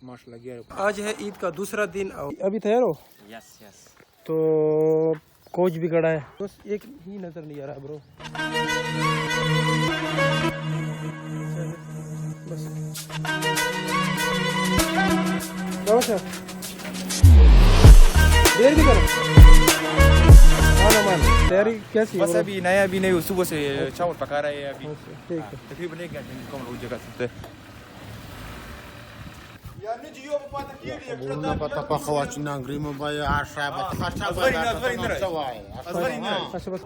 माशाल्लाह। आज है ईद का दूसरा दिन। अभी तैयार हो? Yes yes. तो कोच भी खड़ा है, बस एक ही नजर नहीं आ रहा ब्रो। बस देर भी करो। तैयारी कैसी है? बस अभी नया भी नहीं, सुबह से चावल पका रहे हैं अभी। ठीक है। तकरीबन 1 घंटे कम हो जाएगा सकते। अच्छा बस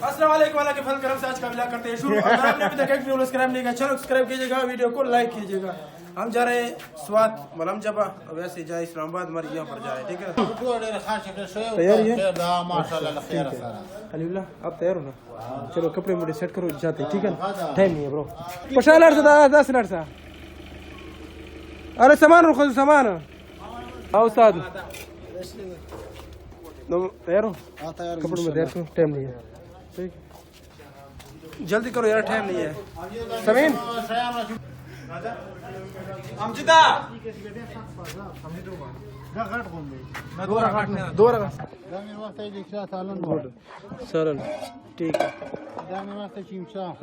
अस्सलाम वालेकुम वाला के फल करम से आज का व्लॉग करते हैं शुरू। अगर आपने अभी तक वीडियो सब्सक्राइब नहीं किया, चलो सब्सक्राइब कीजिएगा, वीडियो को लाइक कीजिएगा। हम जा रहे हैं स्वात मलम जबा, वैसे जाए इस्लामाबाद, हमारे यहाँ पर जाए। ठीक है, तैयारी है? अलील्ला आप तैयार हो ना? चलो कपड़े मुझे सेट करो, जाते। ठीक है, टाइम नहीं है ब्रो। 10 मिनट सा। अरे सामान रखो, सामान आओ उस्ताद। तैयार हो? कपड़ों में तैयार करो, टाइम नहीं है। ठीक, जल्दी करो यार, टाइम नहीं है। समीन सरल। ठीक है,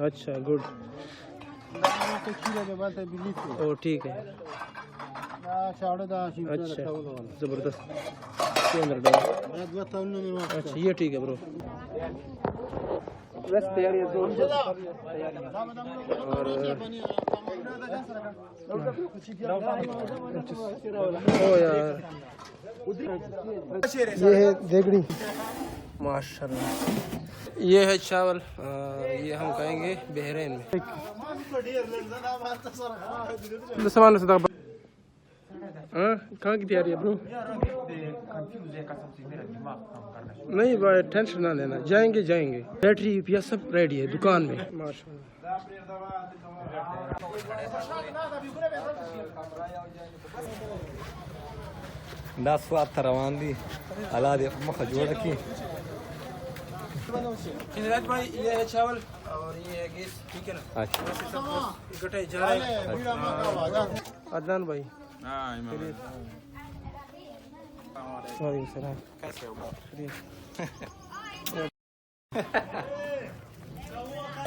अच्छा गुड। ओ ठीक है, अच्छा जबरदस्त। अच्छा ये ठीक है ब्रो। बस तैयारी है और ओ यार ये है देगड़ी माशाल्लाह। ये है चावल, ये हम खाएंगे बहरीन में। सामान कहाँ की तैयारी है ब्रो? नहीं भाई टेंशन ना लेना, जाएंगे जाएंगे। बैटरी यूपीएस सब रेडी है दुकान में माशाल्लाह। भाई ये है चावल और ये है गैस। ठीक है ना? अच्छा इकट्ठे जा रहे हैं। अदनान भाई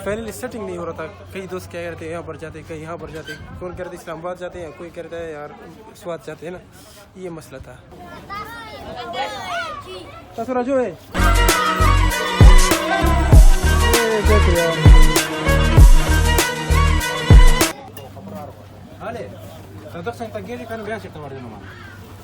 फाइनली सेटिंग नहीं हो रहा था। कई दोस्त क्या कहते हैं यहाँ पर जाते, कहीं यहाँ पर जाते, कौन कहते इस्लामाबाद जाते हैं, कोई कहता है यार स्वाद जाते हैं ना, ये मसला था। तसरा जो है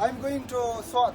I'm going to Swat.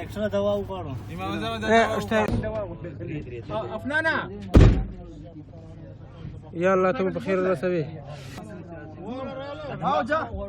Extra दवा उपाड़ो अफनाना या अल्लाह तुम बखैर रह सभी। आओ जा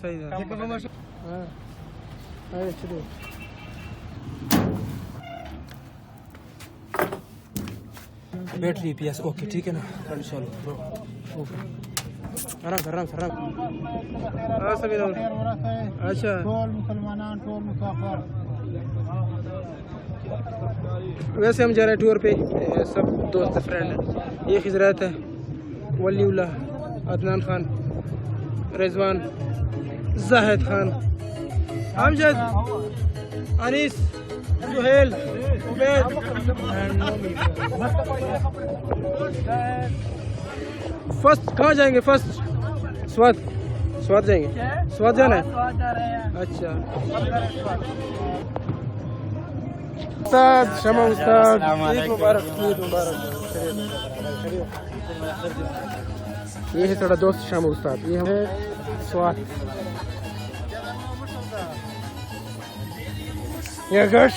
सही है। हां चलो बैटरी पीएस ओके ठीक है ना? चलो ब्रो आराम सभी लोग। अच्छा वैसे हम जा रहे हैं टूर पे, सब दोस्त फ्रेंड हैं। ये खिजरात है, वलीउल्लाह, अदनान खान, रिजवान, जाहिद खान, अमजद, अनीस, सुहेल, उबैद। फर्स्ट कहाँ जाएंगे? फर्स्ट स्वाद स्वाद जाएंगे? स्वाद जाना है? स्वाद जा रहे हैं। अच्छा उस्ताद, शमा उस्ताद, ईद मुबारक, ईद मुबारक। ये है थोड़ा दोस्त शमा उस्ताद, ये है स्वाद। ये गश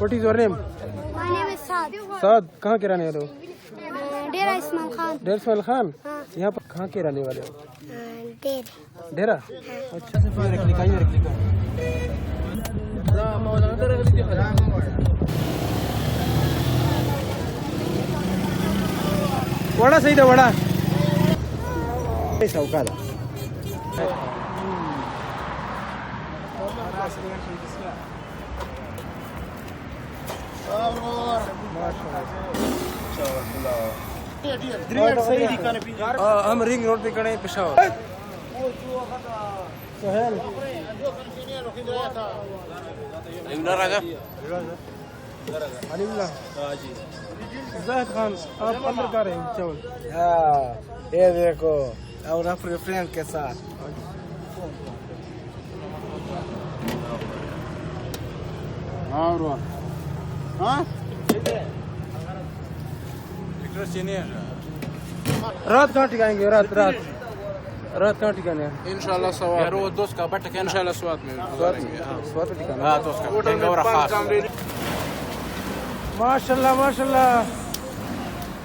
What is your name? My name is Saad. साद, कहाँ के रहने वाले हो? डेरा इस्माइल खान. डेरा इस्माइल खान. हाँ. यहाँ पर कहाँ के रहने वाले हो? डेर. डेरा. अच्छा से फिर रख लिखा. वड़ा सही था वड़ा. ऐसा उकाला. हम रिंग रोड पे खड़े हैं पेशावर. सोहेल अलीउल्लाह जाहिद खान, आप अंदर का रहे हैं चावल. ये देखो और अपने फ्रेंड के साथ रात कहाँ टिकाएंगे? रात कहाँ टिकाने हैं? इंशाल्लाह स्वाद यार वो दोस्त का बट इंशाल्लाह स्वाद में स्वाद पे टिकाना. हां दोस्त का टेंगोरा खास माशाल्लाह माशाल्लाह.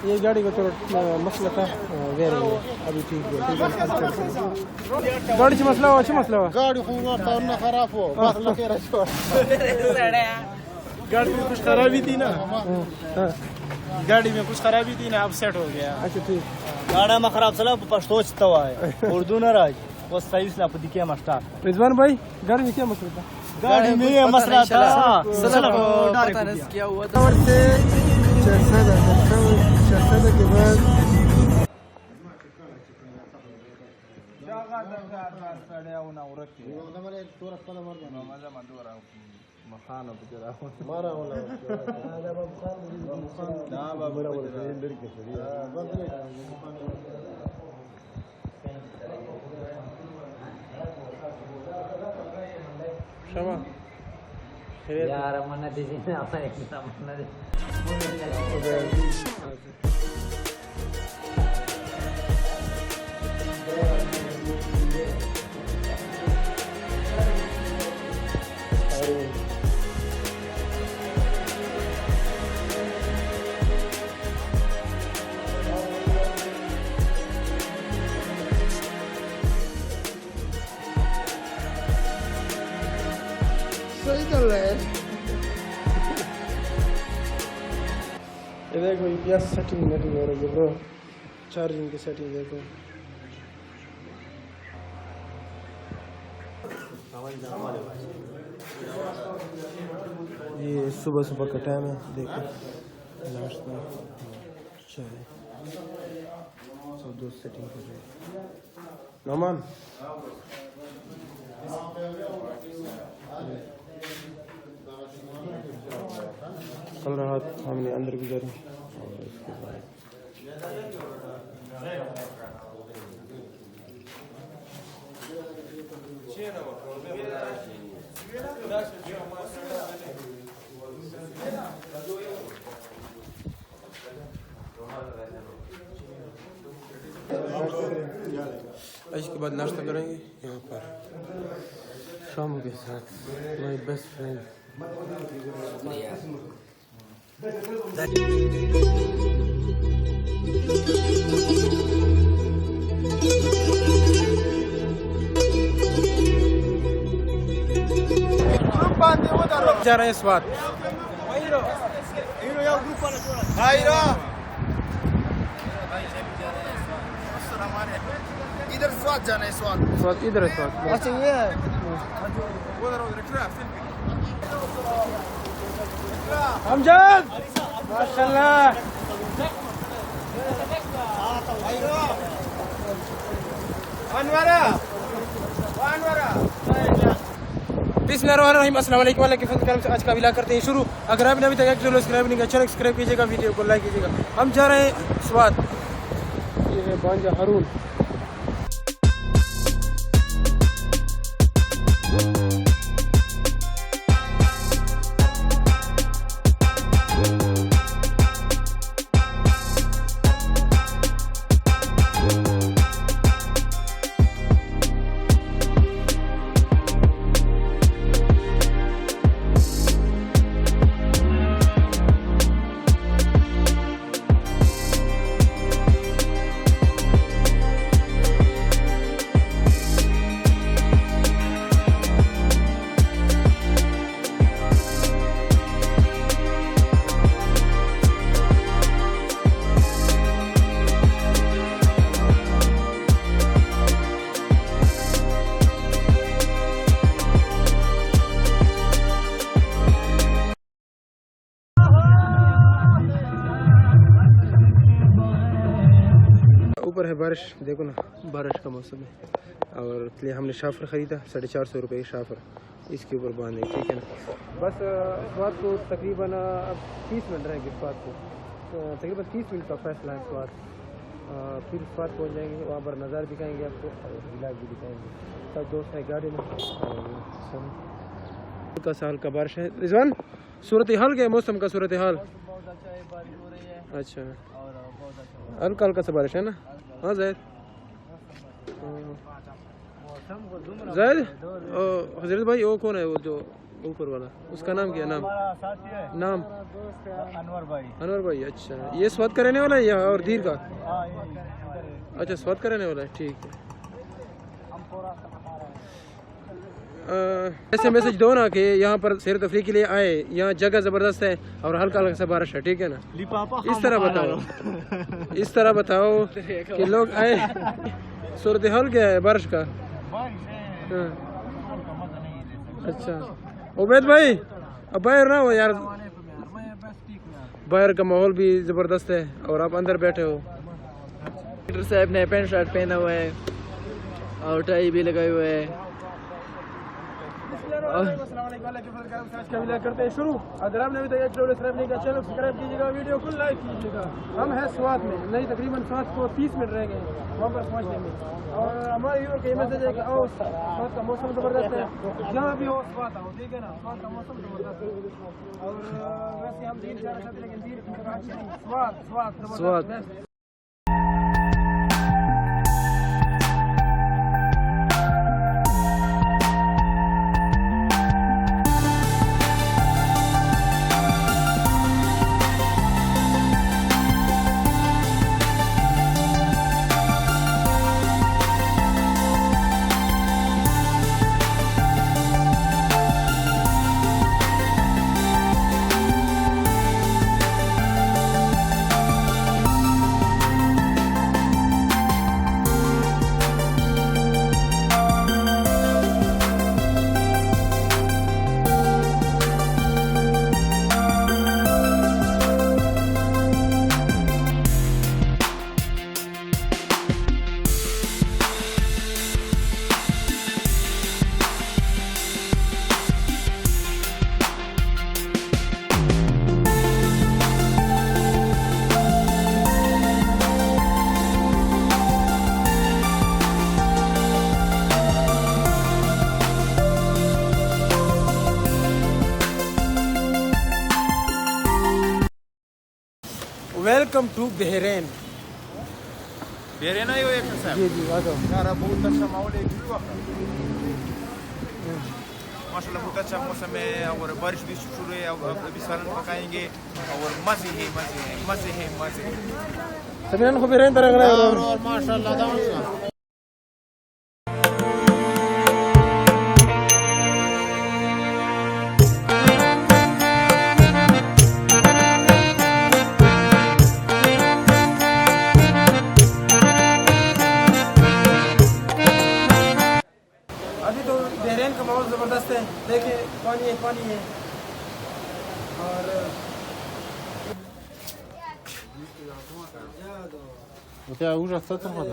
ये गाड़ी का थोड़ा मसला था अभी ठीक है. गाड़ी से मसला हुआ गाड़ी खराब हो गाड़ी में कुछ खराबी थी ना. गाड़ी में कुछ खराबी थी ना, अब सेट हो गया. अच्छा ठीक. गाड़ा में खराब चला पछतो चितवा है उर्दू न राज वो सही से आपको दिखे मस्टर. रिजवान भाई गाड़ी में क्या मसला था? गाड़ी में ये मसला था पता नहीं क्या हुआ था. शहजादा के बाद शमा यार मन्ना दीजिए ना एक मन्ना सही चल रहा है. ये देखो यूपीएस सेटिंग हो रही है ब्रो. चार्जिंग की सेटिंग देखो. ये सुबह सुबह का टाइम है. देखो नाश्ता चाय सब दोस्त सेटिंग कर रहे हैं. नमान कल रात हमने अंदर गुजारी और उसके बाद इसके बाद नाश्ता करेंगे यहाँ पर शाम के साथ. माय बेस्ट फ्रेंड जा रहे हैं स्वाद. इधर स्वाद जाना है स्वाद इधर है स्वाद. अच्छा ये अमजद माशाल्लाह. अनवरा बिस्मिल्लाहिर्रहमानिर्रहीम, अस्सलाम वालेकुम वाले के फजल से आज का विला करते हैं शुरू। अगर आपने अभी तक चैनल सब्सक्राइब नहीं किया, चैनल सब्सक्राइब कीजिएगा, वीडियो को लाइक कीजिएगा। हम जा रहे हैं स्वाद। ये है बांजा हारून। ऊपर है बारिश, देखो ना, बारिश का मौसम है। और इसलिए हमने शाफर ख़रीदा 450 रुपये शाफर, इसके ऊपर बांधे, ठीक है ना। बस स्वाद को तकरीबन अब 30 मिनट रहेंगे स्वाद को, तकरीबन 30 मिनट का फैसला है स्वाद। फिर स्वाद पहुँच जाएंगे, वहाँ पर नज़ारे दिखाएंगे आपको और इलाज भी दिखाएंगे। सब दोस्त हैं गाड़ी में। हल्का सा हल्का बारिश है। रिजवान, सूरत हाल क्या है, मौसम का सूरत हाल? अच्छा, हल्का हल्का सा बारिश है ना। हाँ जैद, जैद हजरत भाई, वो कौन है वो जो ऊपर वाला, उसका नाम क्या है? नाम अनवर भाई। अच्छा, ये स्वाद का रहने वाला है या और धीर का? अच्छा, स्वाद का रहने वाला है, ठीक है। ऐसे मैसेज दो ना कि यहाँ पर सैर तफरी के लिए आए, यहाँ जगह ज़बरदस्त है और हल्का हल्का सा बारिश है, ठीक है ना। इस तरह बताओ, इस तरह बताओ कि लोग आए। सूरत हाल क्या है बारिश का? हाँ। अच्छा उबैद भाई, अब बाहर ना हो यार, बाहर का माहौल भी ज़बरदस्त है और आप अंदर बैठे हो। डॉक्टर साहब ने पैंट शर्ट पहना हुआ है और टाई भी लगाए हुए है। करते हैं शुरू। अगर आपने अभी तक सब्सक्राइब नहीं किया, चैनल सब्सक्राइब कीजिएगा, वीडियो को लाइक कीजिएगा। हम हैं स्वाद में, नहीं तकरीबन स्वाद को 30 मिनट रह गए वहाँ पर पहुँचने में। और हमारे व्यूअर का मैसेज है कि आओ, स्वाद का मौसम ज़बरदस्त है, जहाँ भी हो स्वाद आओ, ठीक है ना। स्वाद का मौसम ज़बरदस्त है और वैसे हम दिन जा रहे थे लेकिन दिन स्वाद स्वाद ज़बरदस्त। Welcome to Bahrain. बहरीन आयो एक साहब। जी जी, आ जाओ यार, बहुत अच्छा माहौल है, व्यू आपका माशाल्लाह, बहुत अच्छा मौसम है और बारिश भी शुरू है। अब अभी सालन पकाएंगे और मजे है। समीरन को बहरीन तरह लग रहा है और माशाल्लाह बहरीन का माहौल ज़बरदस्त है। देखें, पानी है और У тебя ужас от этого?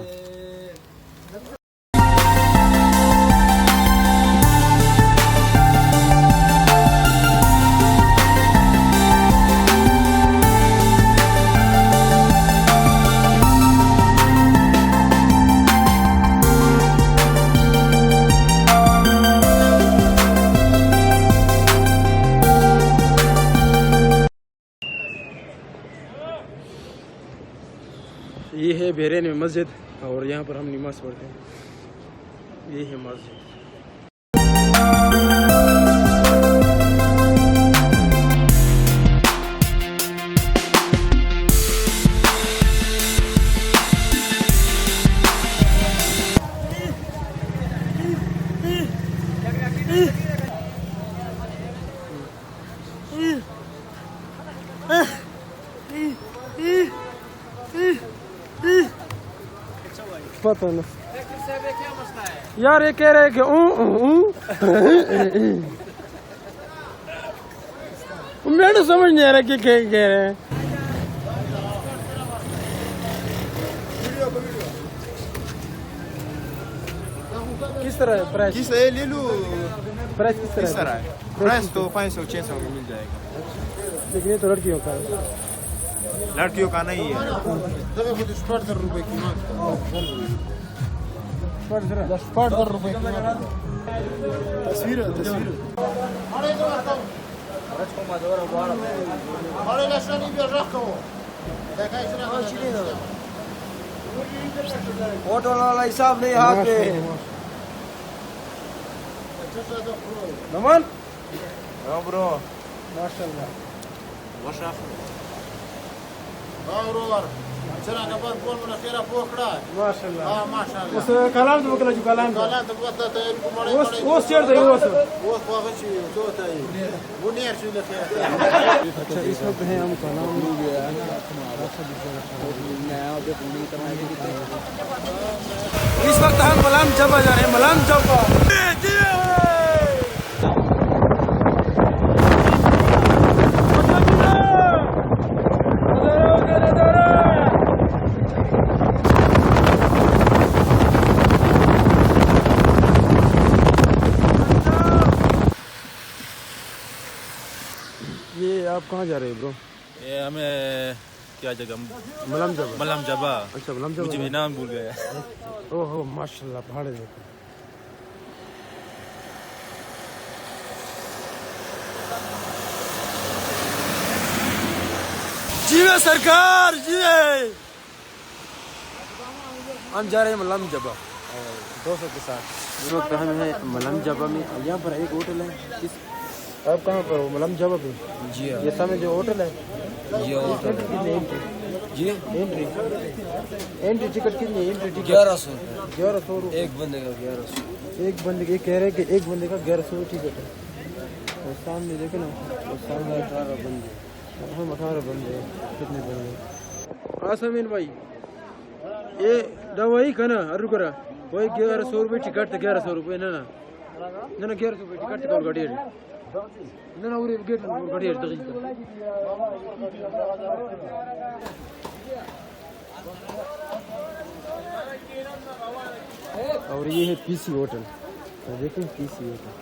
ये बहरीन में मस्जिद और यहाँ पर हम नमाज पढ़ते हैं। ये है मस्जिद। पता नहीं यार, ये कह रहे हैं कि मैं तो समझ नहीं आ रहा कि क्या कह रहे हैं। किस तरह है प्राइस? किस है ले लो, प्राइस किस किस तरह तरह है? है? प्राइस तो 500-600 में मिल जाएगा। लेकिन ये तो लड़कियों का है। लड़कियों का नहीं है। तस्वीर ऑटो वाला हिसाब नहीं हाथ पे। नमन ब्रो माशाल्लाह माशाल्लाह। उस कलाम तो बकला जो कलाम वो शेयर दे वो अच्छा। इस वक्त है हम कलाम इस वक्त हम मलाम जबा जा रहे हैं। मलाम जबा ये आप कहाँ जा रहे हैं ब्रो? ये हमें क्या जगह मलम जबा। मलम जबा। अच्छा मलम जबा। मुझे भी नाम भूल गया। ओहो माशाल्लाह पहाड़ देखो। जीवे सरकार जीवे। हम जा रहे हैं मलम जबा दोस्तों के साथ। इस वक्त हम हैं मलम जबा में। यहाँ पर एक होटल है। आप कहाँ पर हो? मलम जबा पे? जी हाँ। ये सामने जो होटल है जी जी एंट्री टिकट कितनी है? एंट्री टिकट 1100 रुपये एक बंदे का। 1100 एक बंदे के कह रहे हैं कि एक बंदे का 1100 टिकट है। और सामने देखे ना, और सामने 18 बंदे। हम 18 बंदे कितने बंदे? आसमीन भाई ये दवाई का ना अरु करा वही 1100 रुपये टिकट थे। 1100 रुपये ना 1100 रुपये टिकट कॉल गाड़ी ना उरे गेट गाड़ी और ये है पीसी होटल। देखें पीसी होटल।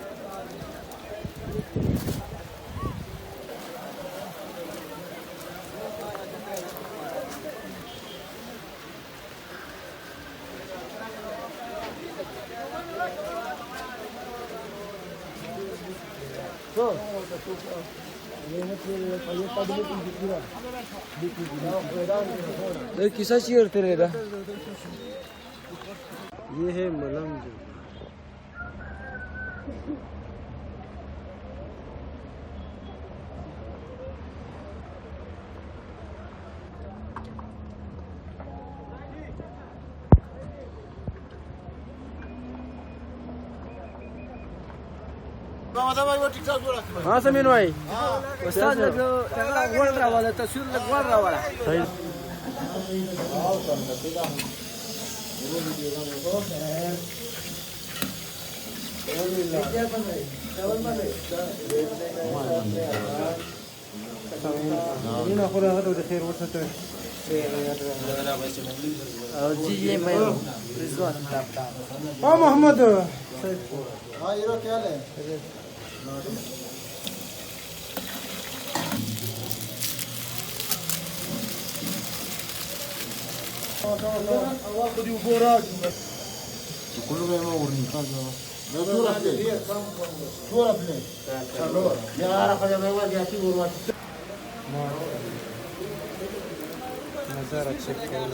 किसा चीर तेरे दा ये है मलम जो हाँ समीन भाई मोहम्मद नज़ारा चेक करो।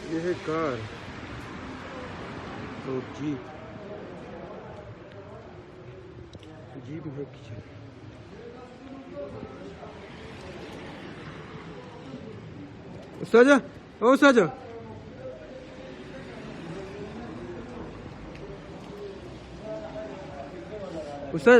ये है कार और जीप है किचन। उस्ताद ओ उस्ताद उस्ताद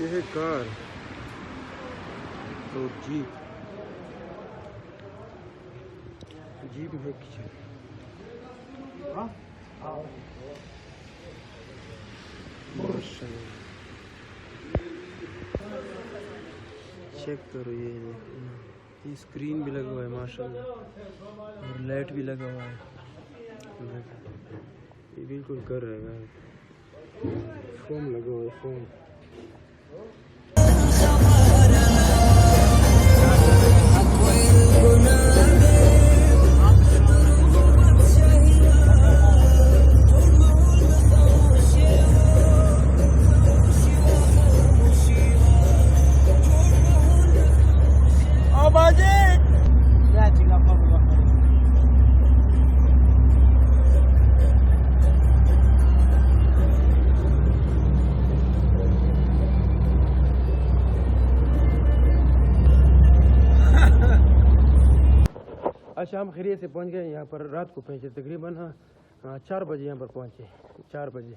ये है कार और जीप है किचन। चेक करो ये स्क्रीन भी लगा हुआ है माशाल्लाह और लाइट भी लगा हुआ है। ये बिल्कुल कर रहा है, फोम लगा हुआ है फोम। आज शाम खैरियत से पहुंच गए यहाँ पर। रात को पहुंचे तकरीबन 4 बजे यहाँ पर पहुंचे, 4 बजे।